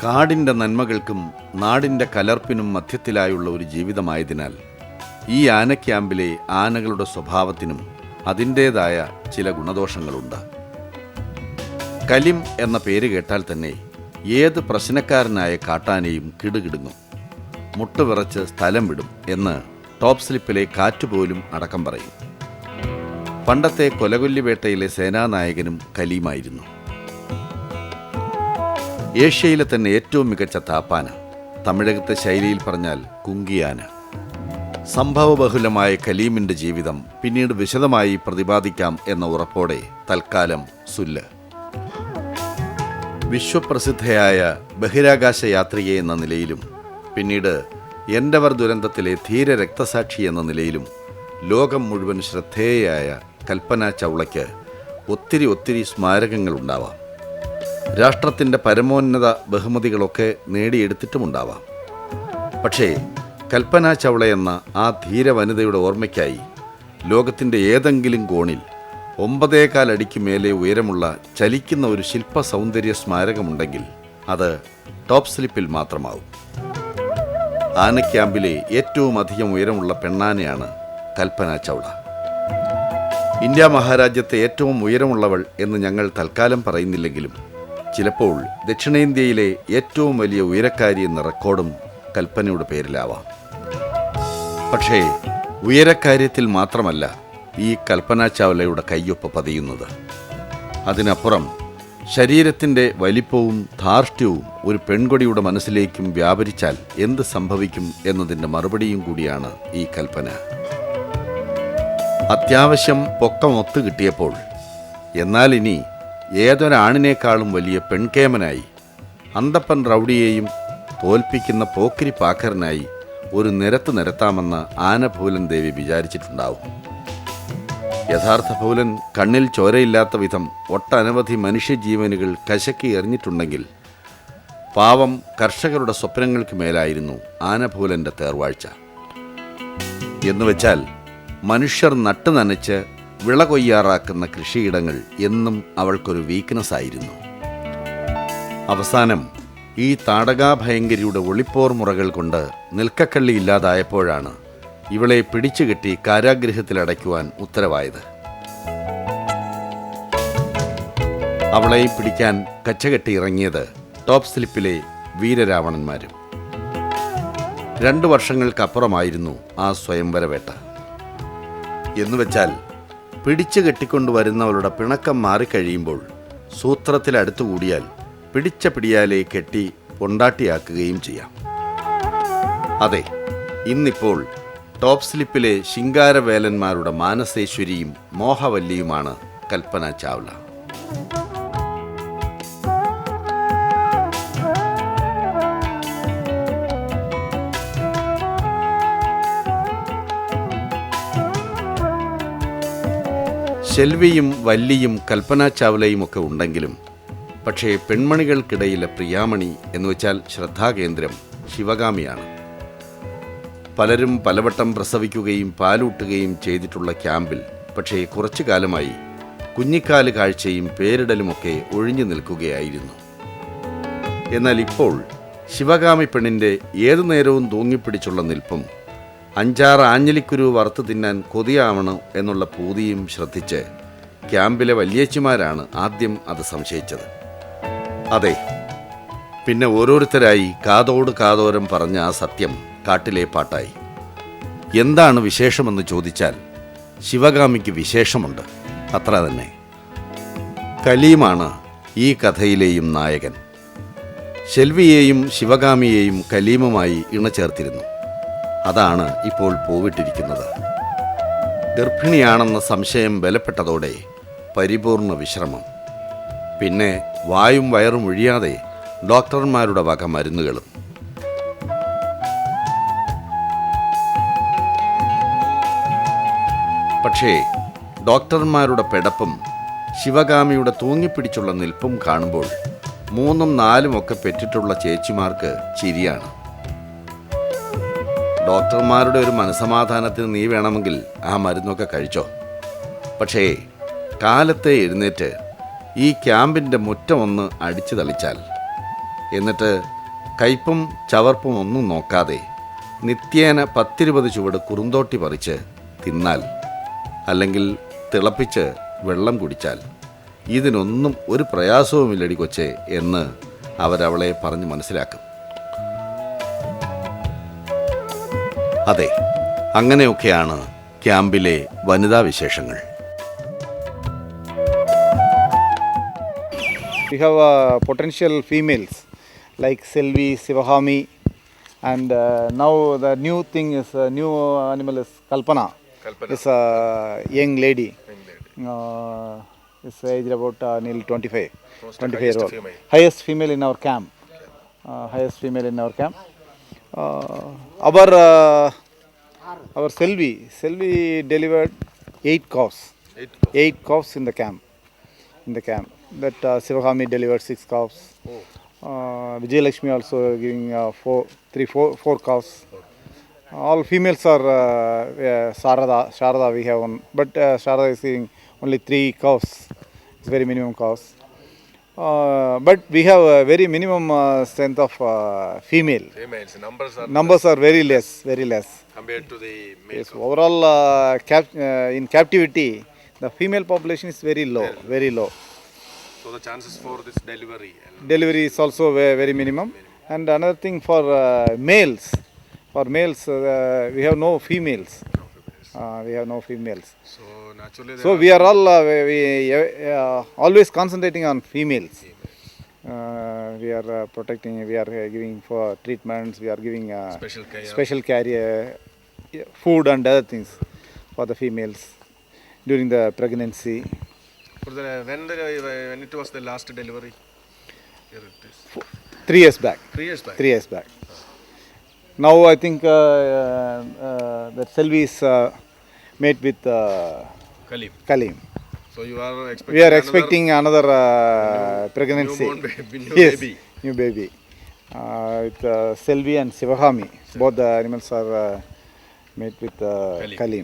കാടിൻ്റെ നന്മകൾക്കും നാടിൻ്റെ കലർപ്പിനും മധ്യത്തിലായുള്ള ഒരു ജീവിതമായതിനാൽ ഈ ആന ക്യാമ്പിലെ ആനകളുടെ സ്വഭാവത്തിനും അതിൻ്റേതായ ചില ഗുണദോഷങ്ങളുണ്ട്. കലിം എന്ന പേര് കേട്ടാൽ തന്നെ ഏത് പ്രശ്നക്കാരനായ കാട്ടാനയും കിടുകിടുങ്ങും, മുട്ടുവിറച്ച് സ്ഥലം വിടും എന്ന് ടോപ്പ് സ്ലിപ്പിലെ കാറ്റുപോലും അടക്കം പറയും. പണ്ടത്തെ കൊലകൊല്ലിവേട്ടയിലെ സേനാനായകനും കലീമായിരുന്നു. ഏഷ്യയിലെ തന്നെ ഏറ്റവും മികച്ച താപ്പാന, തമിഴകത്തെ ശൈലിയിൽ പറഞ്ഞാൽ കുങ്കിയാന. സംഭവബഹുലമായ കലീമിൻ്റെ ജീവിതം പിന്നീട് വിശദമായി പ്രതിപാദിക്കാം എന്ന ഉറപ്പോടെ തൽക്കാലം സുല്ല്. വിശ്വപ്രസിദ്ധയായ ബഹിരാകാശ യാത്രിക എന്ന നിലയിലും പിന്നീട് എൻഡവർ ദുരന്തത്തിലെ ധീര രക്തസാക്ഷി എന്ന നിലയിലും ലോകം മുഴുവൻ ശ്രദ്ധേയയായ കൽപ്പന ചൗളയ്ക്ക് ഒത്തിരി സ്മാരകങ്ങളുണ്ടാവാം. രാഷ്ട്രത്തിൻ്റെ പരമോന്നത ബഹുമതികളൊക്കെ നേടിയെടുത്തിട്ടുമുണ്ടാവാം. പക്ഷേ കൽപ്പന ചൗള എന്ന ആ ധീര വനിതയുടെ ഓർമ്മയ്ക്കായി ലോകത്തിൻ്റെ ഏതെങ്കിലും കോണിൽ 9.25 അടിക്ക് മേലെ ഉയരമുള്ള ചലിക്കുന്ന ഒരു ശില്പ സൗന്ദര്യ സ്മാരകമുണ്ടെങ്കിൽ അത് ടോപ്പ് സ്ലിപ്പിൽ മാത്രമാവും. ആന ക്യാമ്പിലെ ഏറ്റവും അധികം ഉയരമുള്ള പെണ്ണാനയാണ് കൽപ്പന ചൗള. ഇന്ത്യ മഹാരാജ്യത്തെ ഏറ്റവും ഉയരമുള്ളവൾ എന്ന് ഞങ്ങൾ തൽക്കാലം പറയുന്നില്ലെങ്കിലും ചിലപ്പോൾ ദക്ഷിണേന്ത്യയിലെ ഏറ്റവും വലിയ ഉയരക്കാരി എന്ന റെക്കോർഡും കൽപ്പനയുടെ പേരിലാവാം. പക്ഷേ ഉയരക്കാര്യത്തിൽ മാത്രമല്ല ഈ കൽപ്പന ചൗളയുടെ കയ്യൊപ്പ് പതിയുന്നത്. അതിനപ്പുറം ശരീരത്തിൻ്റെ വലിപ്പവും ധാർഷ്ട്യവും ഒരു പെൺകൊടിയുടെ മനസ്സിലേക്കും വ്യാപരിച്ചാൽ എന്ത് സംഭവിക്കും എന്നതിൻ്റെ മറുപടിയും കൂടിയാണ് ഈ കൽപ്പന. അത്യാവശ്യം പൊക്കമൊത്തു കിട്ടിയപ്പോൾ എന്നാൽ ഇനി ഏതൊരാണിനേക്കാളും വലിയ പെൺകേമനായി, അന്തപ്പൻ റൗഡിയെയും തോൽപ്പിക്കുന്ന പോക്കിരി പാക്കറിനായി ഒരു നിരത്ത് നിരത്താമെന്ന് ആനഭൂലൻ ദേവി വിചാരിച്ചിട്ടുണ്ടാവും. യഥാർത്ഥ ഭൂലൻ കണ്ണിൽ ചോരയില്ലാത്ത വിധം ഒട്ടനവധി മനുഷ്യജീവനുകൾ കശക്കി എറിഞ്ഞിട്ടുണ്ടെങ്കിൽ പാവം കർഷകരുടെ സ്വപ്നങ്ങൾക്ക് മേലായിരുന്നു ആനഭൂലൻ്റെ തേർവാഴ്ച. എന്നുവെച്ചാൽ മനുഷ്യർ നട്ടു നനച്ച് വിള കൊയ്യാറാക്കുന്ന കൃഷിയിടങ്ങൾ എന്നും അവൾക്കൊരു വീക്ക്നെസ് ആയിരുന്നു. അവസാനം ഈ താടകാഭയങ്കരിയുടെ ഒളിപ്പോർ മുറകൾ കൊണ്ട് നിൽക്കക്കള്ളി ഇല്ലാതായപ്പോഴാണ് ഇവളെ പിടിച്ചുകെട്ടി കാരാഗൃഹത്തിലടയ്ക്കുവാൻ ഉത്തരവായത്. അവളെ പിടിക്കാൻ കച്ചകെട്ടി ഇറങ്ങിയത് ടോപ്പ് സ്ലിപ്പിലെ വീരരാവണന്മാരും. 2 വർഷങ്ങൾക്കപ്പുറമായിരുന്നു ആ സ്വയംവരവേട്ട. എന്നുവെച്ചാൽ പിടിച്ചു കെട്ടിക്കൊണ്ടുവരുന്നവളുടെ പിണക്കം മാറിക്കഴിയുമ്പോൾ സൂത്രത്തിലടുത്തുകൂടിയാൽ പിടിച്ച പിടിയാലെ കെട്ടി പൊണ്ടാട്ടിയാക്കുകയും ചെയ്യാം. അതെ, ഇന്നിപ്പോൾ ടോപ്പ് സ്ലിപ്പിലെ ശിങ്കാരവേലന്മാരുടെ മാനസേശ്വരിയും മോഹവല്ലിയുമാണ് കൽപ്പന ചാവ്ല. ശെൽവിയും വല്ലിയും കൽപ്പന ചാവ്ലയുമൊക്കെ ഉണ്ടെങ്കിലും പക്ഷേ പെൺമണികൾക്കിടയിലെ പ്രിയാമണി എന്നുവെച്ചാൽ ശ്രദ്ധാകേന്ദ്രം ശിവഗാമിയാണ്. പലരും പലവട്ടം പ്രസവിക്കുകയും പാലൂട്ടുകയും ചെയ്തിട്ടുള്ള ക്യാമ്പിൽ പക്ഷേ കുറച്ചു കാലമായി കുഞ്ഞിക്കാല് കാഴ്ചയും പേരിടലുമൊക്കെ ഒഴിഞ്ഞു നിൽക്കുകയായിരുന്നു. എന്നാൽ ഇപ്പോൾ ശിവഗാമി പെണ്ണിൻ്റെ ഏതു നേരവും തൂങ്ങിപ്പിടിച്ചുള്ള നിൽപ്പും 5-6 ആഞ്ഞലിക്കുരു വറുത്ത് തിന്നാൻ കൊതിയാവണം എന്നുള്ള പൂതിയും ശ്രദ്ധിച്ച് ക്യാമ്പിലെ വല്യേച്ചിമാരാണ് ആദ്യം അത് സംശയിച്ചത്. അതെ, പിന്നെ ഓരോരുത്തരായി കാതോട് കാതോരം പറഞ്ഞ ആ സത്യം കാട്ടിലെ പാട്ടായി. എന്താണ് വിശേഷമെന്ന് ചോദിച്ചാൽ ശിവഗാമിക്ക് വിശേഷമുണ്ട്, അത്ര തന്നെ. കലീമാണ് ഈ കഥയിലെയും നായകൻ. ശെൽവിയെയും ശിവഗാമിയെയും കലീമുമായി ഇണചേർത്തിരുന്നു. അതാണ് ഇപ്പോൾ പോവിട്ടിരിക്കുന്നത്. ഗർഭിണിയാണെന്ന സംശയം ബലപ്പെട്ടതോടെ പരിപൂർണ വിശ്രമം. പിന്നെ വായും വയറും ഒഴിയാതെ ഡോക്ടർമാരുടെ വക മരുന്നുകളും. പക്ഷേ ഡോക്ടർമാരുടെ പെടപ്പും ശിവഗാമിയുടെ തൂങ്ങിപ്പിടിച്ചുള്ള നിൽപ്പും കാണുമ്പോൾ 3ഉം 4ഉം ഒക്കെ പെറ്റിട്ടുള്ള ചേച്ചിമാർക്ക് ചിരിയാണ്. ഡോക്ടർമാരുടെ ഒരു മനസമാധാനത്തിന് നീ വേണമെങ്കിൽ ആ മരുന്നൊക്കെ കഴിച്ചോ. പക്ഷേ കാലത്തെ എഴുന്നേറ്റ് ഈ ക്യാമ്പിൻ്റെ മുറ്റം ഒന്ന് അടിച്ചു തളിച്ചാൽ, എന്നിട്ട് കയ്പും ചവർപ്പും ഒന്നും നോക്കാതെ നിത്യേന 10-20 ചുവട് കുറുന്തോട്ടി പറിച്ച് തിന്നാൽ, അല്ലെങ്കിൽ തിളപ്പിച്ച് വെള്ളം കുടിച്ചാൽ ഇതിനൊന്നും ഒരു പ്രയാസവുമില്ലടി കൊച്ചേ എന്ന് അവരവളെ പറഞ്ഞ് മനസ്സിലാക്കും. അതെ, അങ്ങനെയൊക്കെയാണ് ക്യാമ്പിലെ വനിതാ വിശേഷങ്ങൾ. We have potential females like Selvi, Sivahami, and now the new thing is new animal is Kalpana. It's a young lady. It's aged about nearly 25 years old. Highest female in our camp. Highest female in our camp. Our Selvi delivered 8 calves. 8 calves in the camp. That Sivahami delivered 6 calves. Vijayalakshmi also giving 4 calves. All females are Sharada we have one, but Sharada is giving only 3 calves. It's very minimum calves. But we have a very minimum strength of female. Females Numbers are very less. compared to the male. Yes, overall in captivity, the female population is very low. So the chances for this delivery. Delivery is also very minimum. And another thing for males, we have no females. So naturally. So we are all always concentrating on females. We are protecting. We are giving for treatments. We are giving special care, food and other things for the females during the pregnancy. When it was the last delivery? Here it is. 3 years back. 3 years back. 3 years back. Now I think that Selvi is mate with Kalim. So you are expecting. We are expecting another pregnancy. New baby. With Selvi and Sivahami. Both the animals are mate with Kalim.